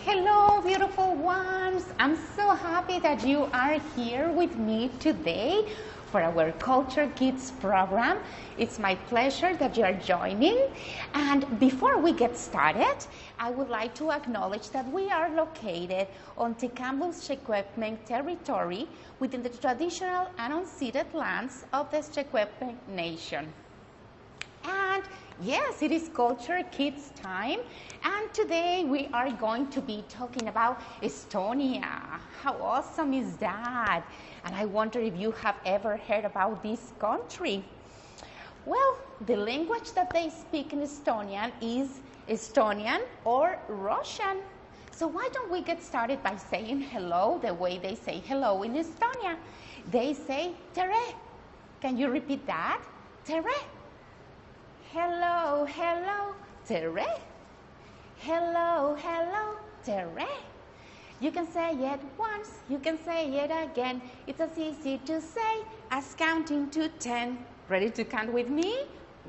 Hello, beautiful ones. I'm so happy that you are here with me today for our Culture Kids program. It's my pleasure that you are joining. And before we get started, I would like to acknowledge that we are located on the Kamloops Museum territory within the traditional and unceded lands of the Secwepemc Nation. And yes, it is Culture Kids time, and today we are going to be talking about Estonia. How awesome is that? And I wonder if you have ever heard about this country. Well, the language that they speak in Estonian is Estonian or Russian. So why don't we get started by saying hello the way they say hello in Estonia. They say tere. Can you repeat that? Tere. Hello, hello, tere. Hello, hello, tere. You can say it once, you can say it again. It's as easy to say as counting to 10. Ready to count with me?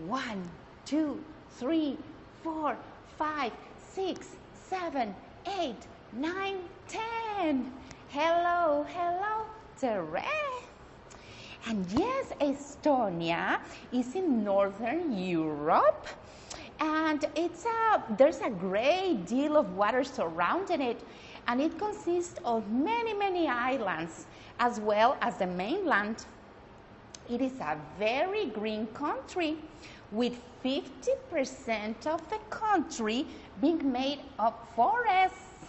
1, 2, 3, 4, 5, 6, 7, 8, 9, 10. Hello, hello, tere. And yes, Estonia is in Northern Europe, and there's a great deal of water surrounding it, and it consists of many, many islands, as well as the mainland. It is a very green country, with 50% of the country being made of forests.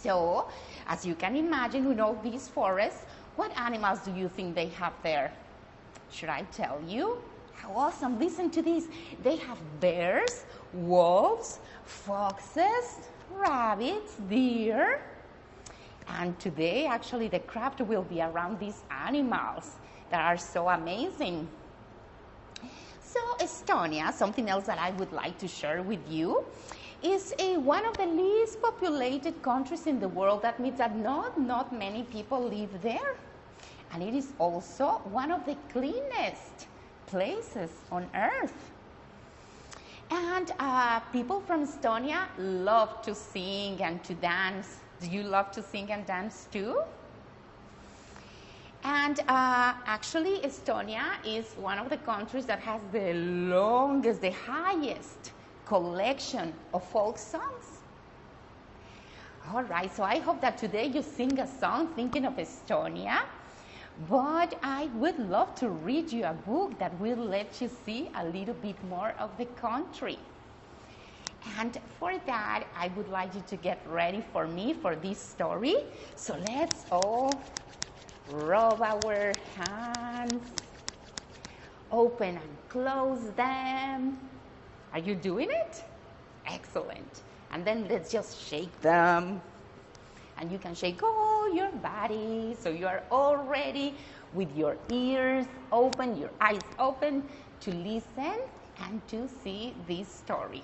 So, as you can imagine, with all these forests, what animals do you think they have there? Should I tell you? How awesome. Listen to this. They have bears, wolves, foxes, rabbits, deer. And today, actually, the craft will be around these animals that are so amazing. So Estonia, something else that I would like to share with you, is one of the least populated countries in the world. That means that not many people live there. And it is also one of the cleanest places on earth. And people from Estonia love to sing and to dance. Do you love to sing and dance too? And actually, Estonia is one of the countries that has the longest, the highest collection of folk songs. All right, so I hope that today you sing a song thinking of Estonia. But I would love to read you a book that will let you see a little bit more of the country. And for that, I would like you to get ready for me for this story. So let's all rub our hands, open and close them. Are you doing it? Excellent. And then let's just shake them. And you can shake all your body, so you are all ready with your ears open, your eyes open to listen and to see this story.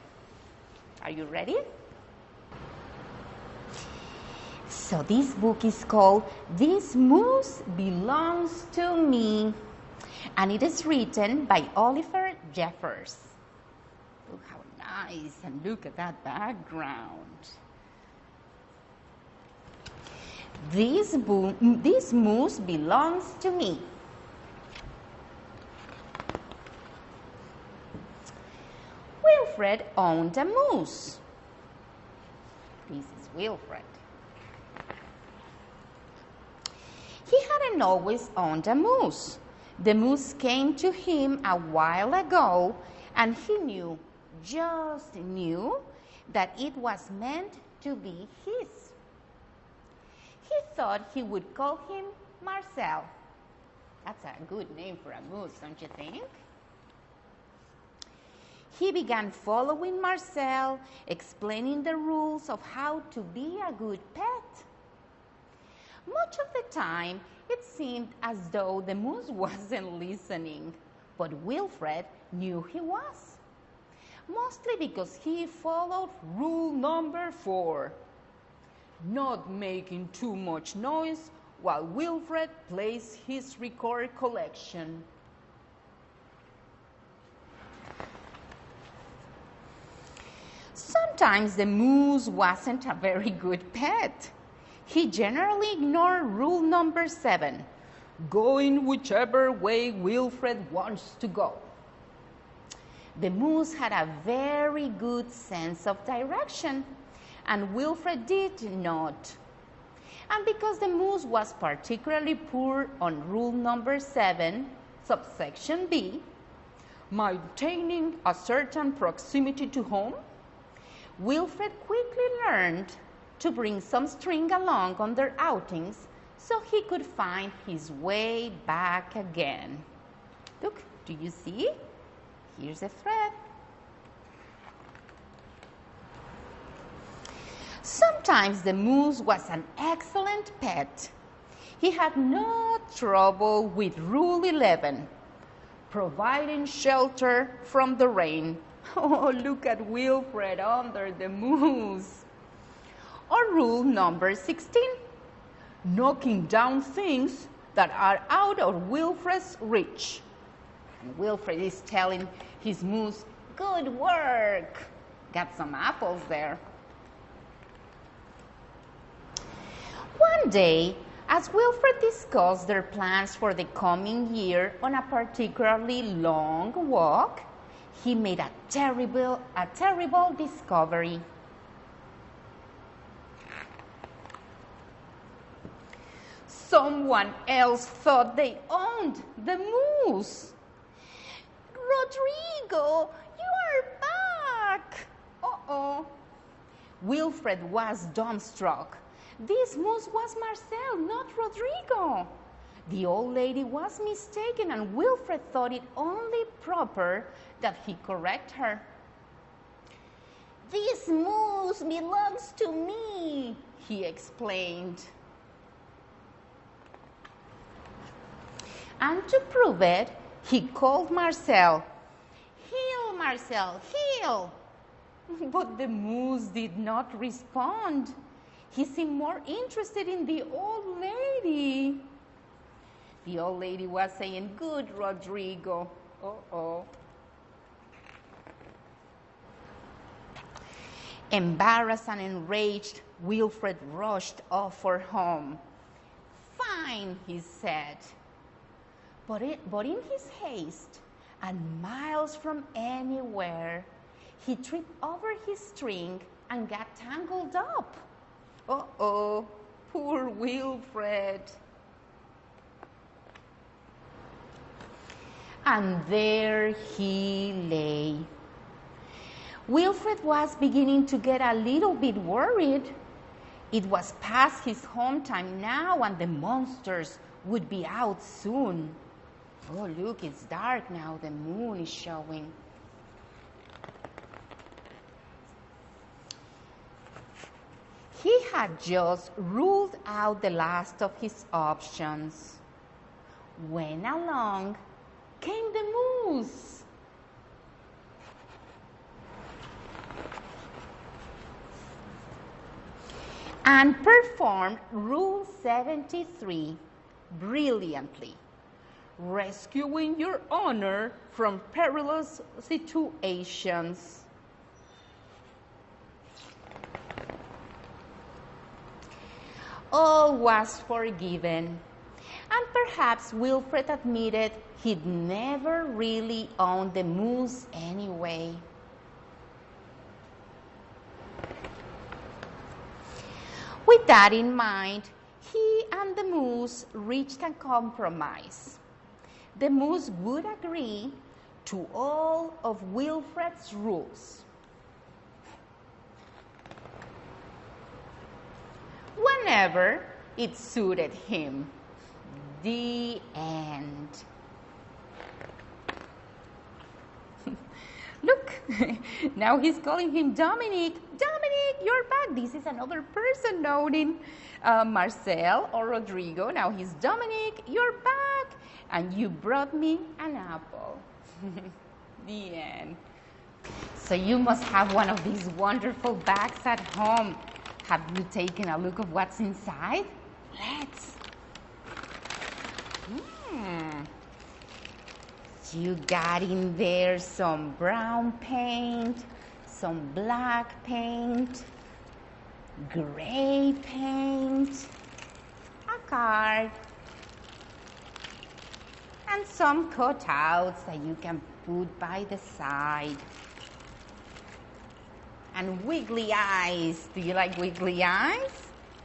Are you ready? So this book is called This Moose Belongs to Me, and it is written by Oliver Jeffers. Look how nice, and look at that background. This moose belongs to me. Wilfred owned a moose. This is Wilfred. He hadn't always owned a moose. The moose came to him a while ago, and he just knew, that it was meant to be his. He thought he would call him Marcel. That's a good name for a moose, don't you think? He began following Marcel, explaining the rules of how to be a good pet. Much of the time, it seemed as though the moose wasn't listening, but Wilfred knew he was. Mostly because he followed rule number 4. Not making too much noise while Wilfred plays his record collection. Sometimes the moose wasn't a very good pet. He generally ignored rule number 7, going whichever way Wilfred wants to go. The moose had a very good sense of direction, and Wilfred did not. And because the moose was particularly poor on rule number 7, subsection B, maintaining a certain proximity to home, Wilfred quickly learned to bring some string along on their outings so he could find his way back again. Look, do you see? Here's a thread. Sometimes the moose was an excellent pet. He had no trouble with Rule 11, providing shelter from the rain. Oh, look at Wilfred under the moose. Or rule number 16, knocking down things that are out of Wilfred's reach. And Wilfred is telling his moose, good work. Got some apples there. One day, as Wilfred discussed their plans for the coming year on a particularly long walk, he made a terrible discovery. Someone else thought they owned the moose. Rodrigo, you are back. Uh-oh. Wilfred was dumbstruck. This moose was Marcel, not Rodrigo. The old lady was mistaken, and Wilfred thought it only proper that he correct her. This moose belongs to me, he explained. And to prove it, he called Marcel. Heel, Marcel, heel. But the moose did not respond. He seemed more interested in the old lady. The old lady was saying, good, Rodrigo. Uh-oh. Embarrassed and enraged, Wilfred rushed off for home. Fine, he said. But in his haste, and miles from anywhere, he tripped over his string and got tangled up. Uh-oh, poor Wilfred. And there he lay. Wilfred was beginning to get a little bit worried. It was past his home time now, and the monsters would be out soon. Oh, look, it's dark now. The moon is showing. He had just ruled out the last of his options. When along came the moose. And performed Rule 73 brilliantly, rescuing your honor from perilous situations. All was forgiven, and perhaps Wilfred admitted he'd never really owned the moose anyway. With that in mind, he and the moose reached a compromise. The moose would agree to all of Wilfred's rules. Whenever it suited him. The end. Look, now he's calling him Dominic. Dominic, you're back. This is another person noting Marcel or Rodrigo. Now he's Dominic, you're back. And you brought me an apple. The end. So you must have one of these wonderful bags at home. Have you taken a look of what's inside? Let's. You got in there some brown paint, some black paint, gray paint, a card, and some cutouts that you can put by the side. And wiggly eyes. Do you like wiggly eyes?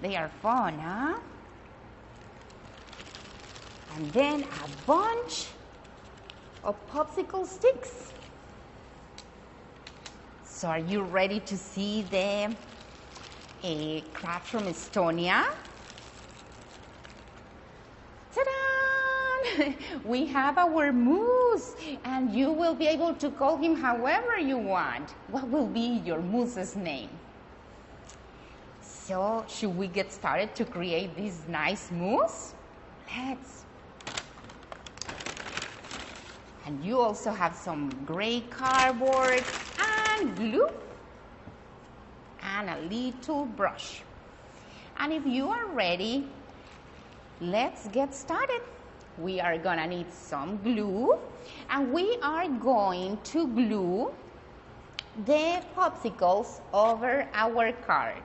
They are fun, huh? And then a bunch of popsicle sticks. So are you ready to see the craft from Estonia? Ta-da! We have our moose, and you will be able to call him however you want. What will be your moose's name? So, should we get started to create this nice moose? Let's. And you also have some gray cardboard and glue and a little brush. And if you are ready, let's get started. We are gonna need some glue, and we are going to glue the popsicles over our card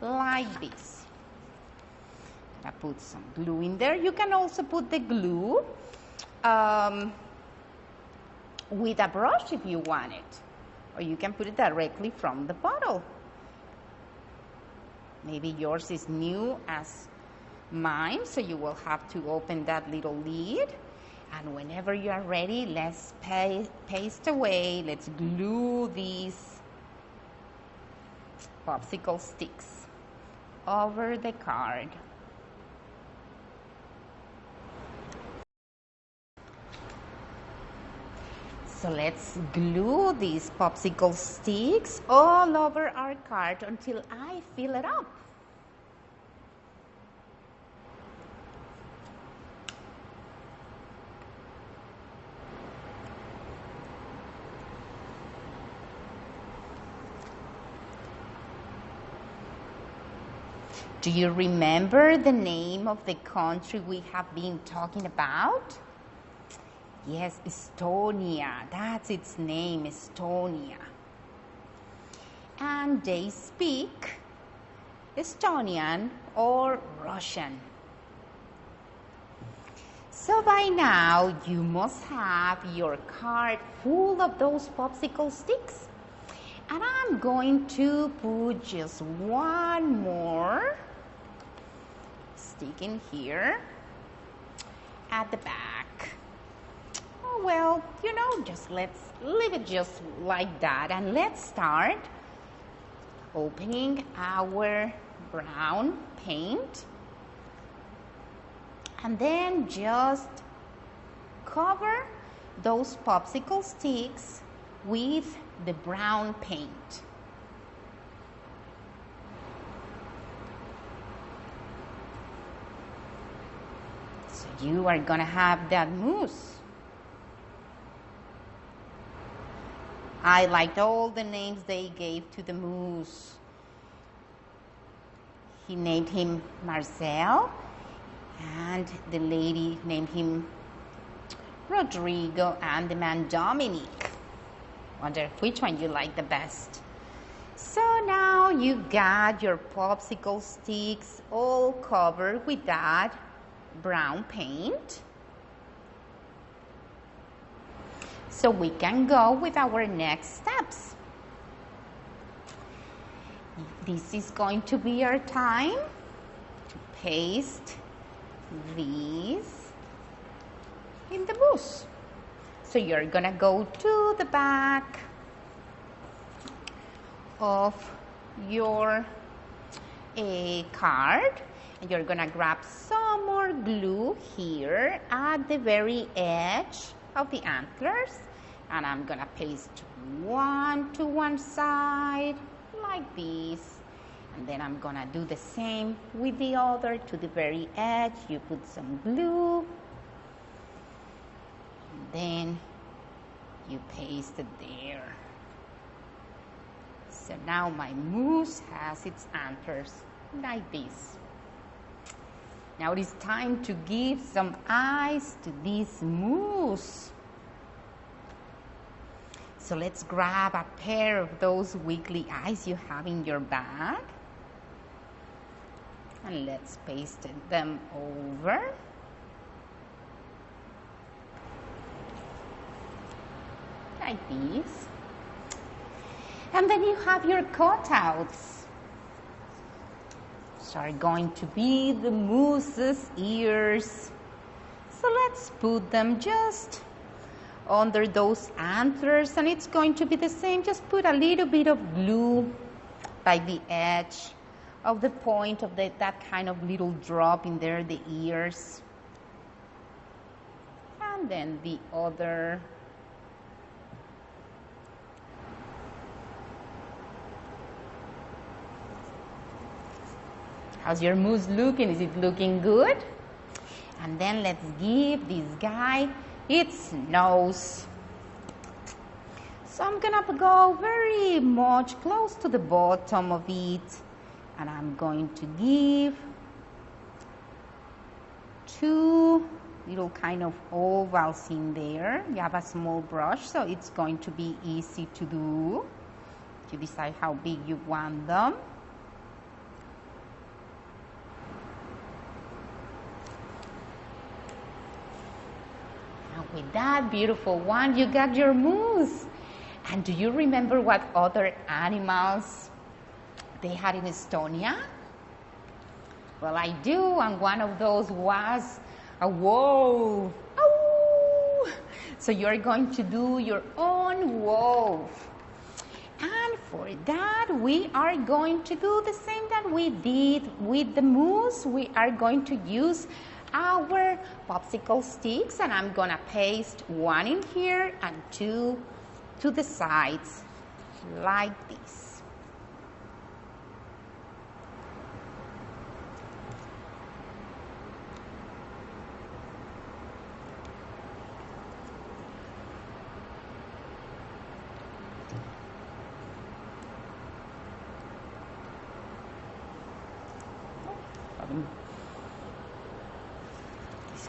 like this. I put some glue in there. You can also put the glue with a brush if you want it, or you can put it directly from the bottle. Maybe yours is new as mine, so you will have to open that little lid, and whenever you are ready, let's paste away. Let's glue these popsicle sticks over the card. So let's glue these popsicle sticks all over our card until I fill it up. Do you remember the name of the country we have been talking about? Yes, Estonia. That's its name, Estonia. And they speak Estonian or Russian. So by now, you must have your card full of those popsicle sticks. And I'm going to put just one more stick in here at the back. Oh, well, you know, just let's leave it just like that, and let's start opening our brown paint, and then just cover those popsicle sticks with the brown paint. So you are gonna have that moose. I liked all the names they gave to the moose. He named him Marcel, and the lady named him Rodrigo, and the man Dominic. Wonder which one you like the best. So now you got your popsicle sticks all covered with that brown paint. So we can go with our next steps. This is going to be our time to paste these in the moose. So you're gonna go to the back of your card, and you're gonna grab some more glue here at the very edge of the antlers, and I'm gonna paste one to one side like this, and then I'm gonna do the same with the other to the very edge. You put some glue, and then you paste it there. So now my moose has its antlers like this. Now it is time to give some eyes to this moose. So let's grab a pair of those wiggly eyes you have in your bag. And let's paste them over. Like this. And then you have your cutouts. Which are going to be the moose's ears. So let's put them just under those antlers, and it's going to be the same. Just put a little bit of glue by the edge of the point of that kind of little drop in there, the ears. And then the other. How's your moose looking? Is it looking good? And then let's give this guy its nose. So I'm gonna go very much close to the bottom of it, and I'm going to give 2 little kind of ovals in there. You have a small brush, so it's going to be easy to do. You decide how big you want them. With that beautiful one, you got your moose. And do you remember what other animals they had in Estonia? Well, I do, and one of those was a wolf. Oh! So you're going to do your own wolf. And for that, we are going to do the same that we did with the moose. We are going to use our popsicle sticks, and I'm gonna paste 1 in here and 2 to the sides like this.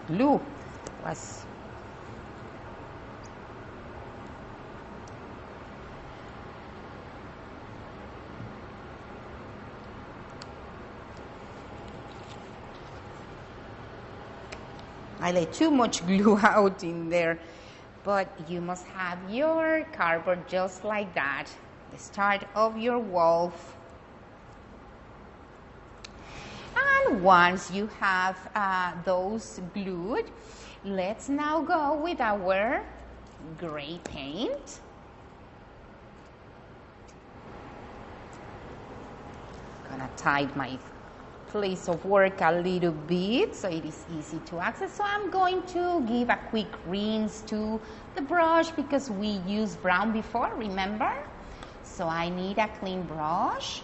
Glue was I let too much glue out in there, but you must have your cardboard just like that, the start of your wolf. And once you have those glued, let's now go with our gray paint. Gonna tidy my place of work a little bit so it is easy to access. So I'm going to give a quick rinse to the brush because we used brown before, remember? So I need a clean brush.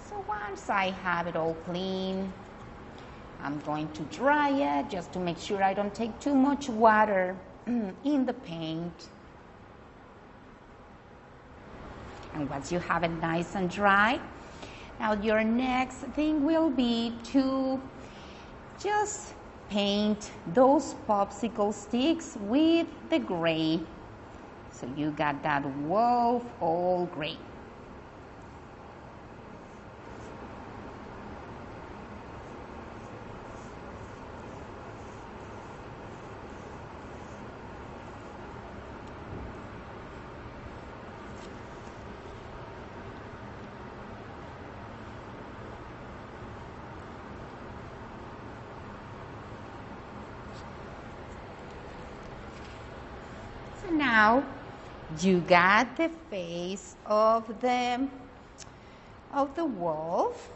So once I have it all clean, I'm going to dry it just to make sure I don't take too much water in the paint. And once you have it nice and dry, now your next thing will be to just paint those popsicle sticks with the gray. So you got that wolf all gray. Now you got the face of the wolf,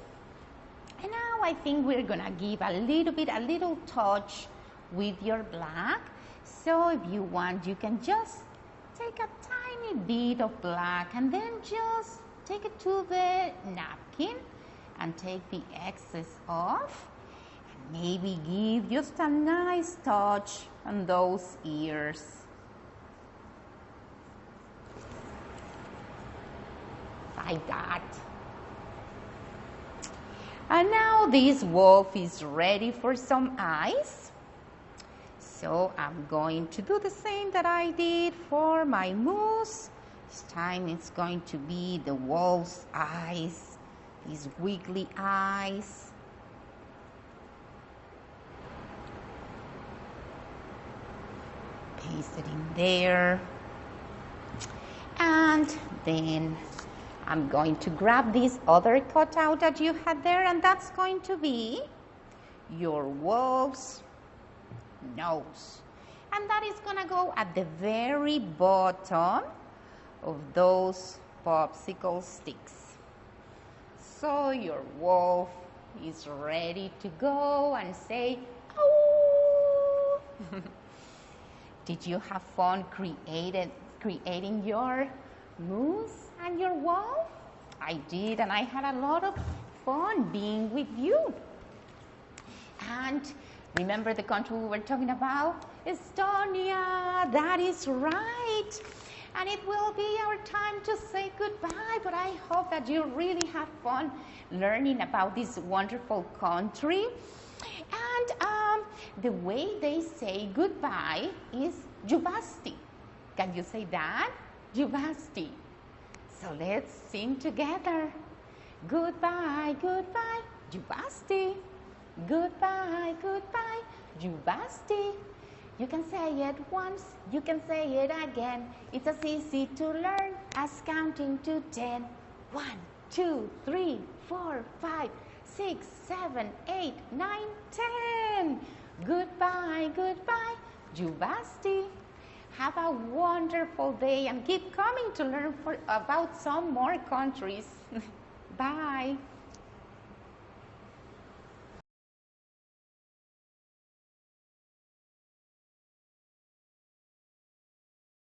and now I think we're gonna give a little touch with your black. So if you want, you can just take a tiny bit of black and then just take it to the napkin and take the excess off, and maybe give just a nice touch on those ears. Like that. And now this wolf is ready for some eyes. So I'm going to do the same that I did for my moose. This time it's going to be the wolf's eyes, his wiggly eyes. Paste it in there. And then I'm going to grab this other cutout that you had there, and that's going to be your wolf's nose. And that is going to go at the very bottom of those popsicle sticks. So your wolf is ready to go and say, "Ow!" Did you have fun creating your moose and your wolf? I did, and I had a lot of fun being with you. And remember the country we were talking about? Estonia. That is right. And it will be our time to say goodbye, but I hope that you really have fun learning about this wonderful country. And the way they say goodbye is jubasti. Can you say that? Jubasti. So let's sing together. Goodbye, goodbye, jubasti. Goodbye, goodbye, jubasti. You can say it once, you can say it again. It's as easy to learn as counting to 10. 1, 2, 3, 4, 5, 6, 7, 8, 9, 10. Goodbye, goodbye, jubasti. Have a wonderful day and keep coming to learn about some more countries. Bye.